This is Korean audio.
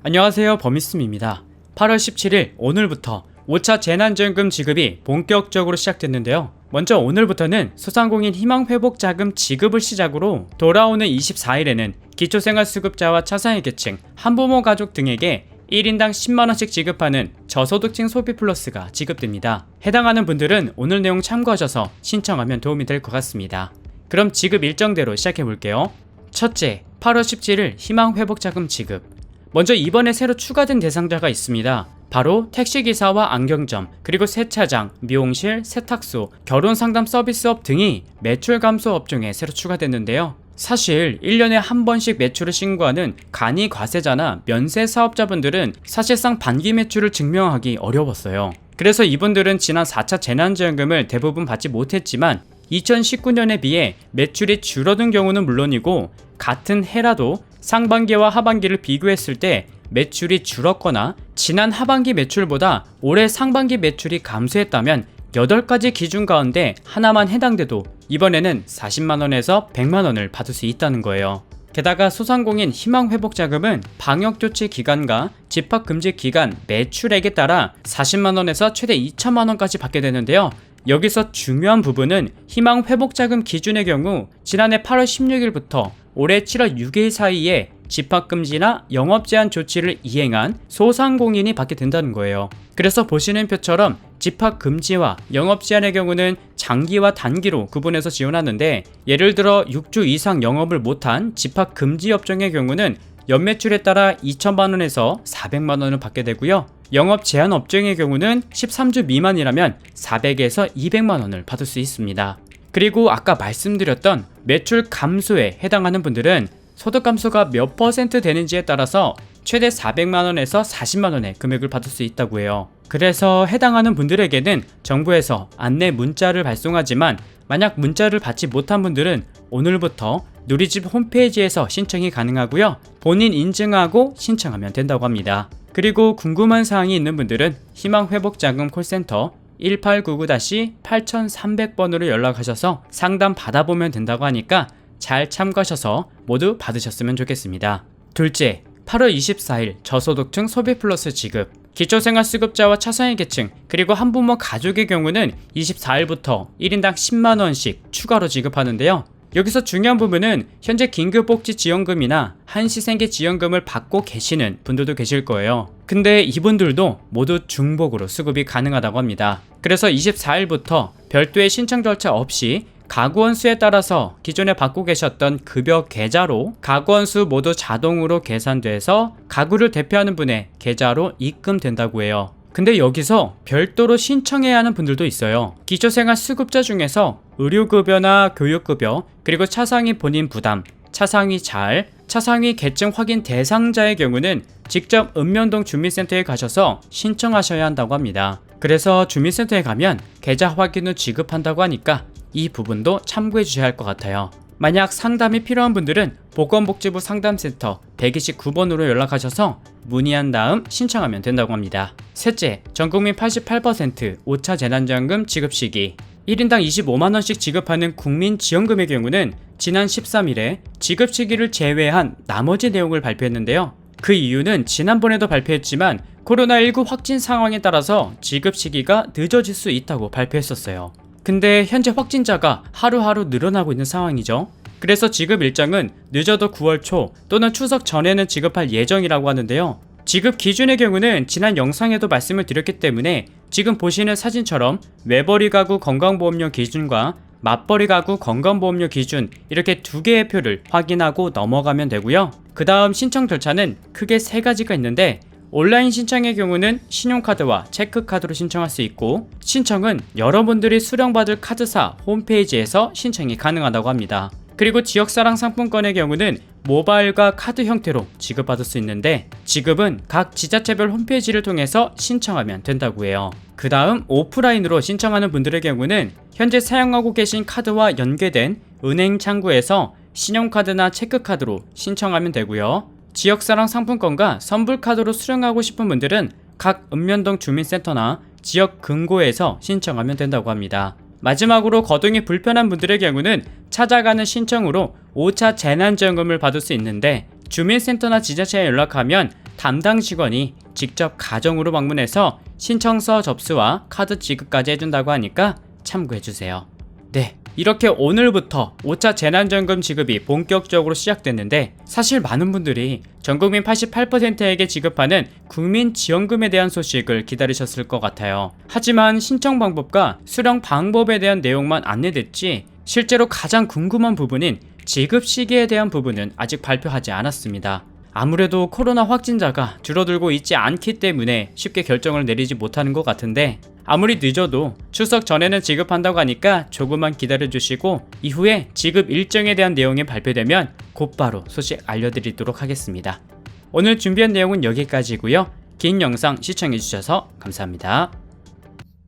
안녕하세요, 범이스입니다. 8월 17일 오늘부터 5차 재난지원금 지급이 본격적으로 시작됐는데요. 먼저 오늘부터는 소상공인 희망회복자금 지급을 시작으로 돌아오는 24일에는 기초생활수급자와 차상위계층, 한부모 가족 등에게 1인당 10만원씩 지급하는 저소득층 소비플러스가 지급됩니다. 해당하는 분들은 오늘 내용 참고하셔서 신청하면 도움이 될 것 같습니다. 그럼 지급 일정대로 시작해볼게요. 첫째, 8월 17일 희망회복자금 지급. 먼저 이번에 새로 추가된 대상자가 있습니다. 바로 택시기사와 안경점, 그리고 세차장, 미용실, 세탁소, 결혼상담 서비스업 등이 매출 감소 업종에 새로 추가됐는데요. 사실 1년에 한 번씩 매출을 신고하는 간이 과세자나 면세 사업자분들은 사실상 반기 매출을 증명하기 어려웠어요. 그래서 이분들은 지난 4차 재난지원금을 대부분 받지 못했지만 2019년에 비해 매출이 줄어든 경우는 물론이고 같은 해라도 상반기와 하반기를 비교했을 때 매출이 줄었거나 지난 하반기 매출보다 올해 상반기 매출이 감소했다면 8가지 기준 가운데 하나만 해당돼도 이번에는 40만원에서 100만원을 받을 수 있다는 거예요. 게다가 소상공인 희망회복자금은 방역조치 기간과 집합금지 기간 매출액에 따라 40만원에서 최대 2천만원까지 받게 되는데요. 여기서 중요한 부분은 희망회복자금 기준의 경우 지난해 8월 16일부터 올해 7월 6일 사이에 집합금지나 영업제한 조치를 이행한 소상공인이 받게 된다는 거예요. 그래서 보시는 표처럼 집합금지와 영업제한의 경우는 장기와 단기로 구분해서 지원하는데, 예를 들어 6주 이상 영업을 못한 집합금지 업종의 경우는 연매출에 따라 2천만원에서 400만원을 받게 되고요. 영업 제한 업종의 경우는 13주 미만이라면 400에서 200만원을 받을 수 있습니다. 그리고 아까 말씀드렸던 매출 감소에 해당하는 분들은 소득 감소가 몇 % 되는지에 따라서 최대 400만원에서 40만원의 금액을 받을 수 있다고 해요. 그래서 해당하는 분들에게는 정부에서 안내 문자를 발송하지만 만약 문자를 받지 못한 분들은 오늘부터 누리집 홈페이지에서 신청이 가능하고요. 본인 인증하고 신청하면 된다고 합니다. 그리고 궁금한 사항이 있는 분들은 희망회복자금 콜센터 1899-8300번으로 연락하셔서 상담 받아보면 된다고 하니까 잘 참고하셔서 모두 받으셨으면 좋겠습니다. 둘째, 8월 24일 저소득층 소비플러스 지급. 기초생활수급자와 차상위계층, 그리고 한부모 가족의 경우는 24일부터 1인당 10만원씩 추가로 지급하는데요. 여기서 중요한 부분은 현재 긴급복지지원금이나 한시생계지원금을 받고 계시는 분들도 계실 거예요. 근데 이분들도 모두 중복으로 수급이 가능하다고 합니다. 그래서 24일부터 별도의 신청 절차 없이 가구원 수에 따라서 기존에 받고 계셨던 급여 계좌로 가구원 수 모두 자동으로 계산돼서 가구를 대표하는 분의 계좌로 입금된다고 해요. 근데 여기서 별도로 신청해야 하는 분들도 있어요. 기초생활수급자 중에서 의료급여나 교육급여, 그리고 차상위 본인 부담, 차상위 잘, 차상위 계층 확인 대상자의 경우는 직접 읍면동 주민센터에 가셔서 신청하셔야 한다고 합니다. 그래서 주민센터에 가면 계좌 확인 후 지급한다고 하니까 이 부분도 참고해 주셔야 할 것 같아요. 만약 상담이 필요한 분들은 보건복지부 상담센터 129번으로 연락하셔서 문의한 다음 신청하면 된다고 합니다. 셋째, 전국민 88% 5차 재난지원금 지급 시기. 1인당 25만원씩 지급하는 국민지원금의 경우는 지난 13일에 지급 시기를 제외한 나머지 내용을 발표했는데요. 그 이유는 지난번에도 발표했지만 코로나19 확진 상황에 따라서 지급 시기가 늦어질 수 있다고 발표했었어요. 근데 현재 확진자가 하루하루 늘어나고 있는 상황이죠. 그래서 지급 일정은 늦어도 9월 초 또는 추석 전에는 지급할 예정이라고 하는데요. 지급 기준의 경우는 지난 영상에도 말씀을 드렸기 때문에 지금 보시는 사진처럼 외벌이 가구 건강보험료 기준과 맞벌이 가구 건강보험료 기준, 이렇게 두 개의 표를 확인하고 넘어가면 되고요. 그 다음 신청 절차는 크게 3가지가 있는데, 온라인 신청의 경우는 신용카드와 체크카드로 신청할 수 있고, 신청은 여러분들이 수령받을 카드사 홈페이지에서 신청이 가능하다고 합니다. 그리고 지역사랑 상품권의 경우는 모바일과 카드 형태로 지급받을 수 있는데, 지급은 각 지자체별 홈페이지를 통해서 신청하면 된다고 해요. 그 다음 오프라인으로 신청하는 분들의 경우는 현재 사용하고 계신 카드와 연계된 은행 창구에서 신용카드나 체크카드로 신청하면 되고요. 지역사랑 상품권과 선불카드로 수령하고 싶은 분들은 각 읍면동 주민센터나 지역 금고에서 신청하면 된다고 합니다. 마지막으로 거동이 불편한 분들의 경우는 찾아가는 신청으로 5차 재난지원금을 받을 수 있는데, 주민센터나 지자체에 연락하면 담당 직원이 직접 가정으로 방문해서 신청서 접수와 카드 지급까지 해준다고 하니까 참고해주세요. 네, 이렇게 오늘부터 5차 재난지원금 지급이 본격적으로 시작됐는데 사실 많은 분들이 전국민 88%에게 지급하는 국민지원금에 대한 소식을 기다리셨을 것 같아요. 하지만 신청 방법과 수령 방법에 대한 내용만 안내됐지 실제로 가장 궁금한 부분인 지급 시기에 대한 부분은 아직 발표하지 않았습니다. 아무래도 코로나 확진자가 줄어들고 있지 않기 때문에 쉽게 결정을 내리지 못하는 것 같은데 아무리 늦어도 추석 전에는 지급한다고 하니까 조금만 기다려주시고 이후에 지급 일정에 대한 내용이 발표되면 곧바로 소식 알려드리도록 하겠습니다. 오늘 준비한 내용은 여기까지고요. 긴 영상 시청해주셔서 감사합니다.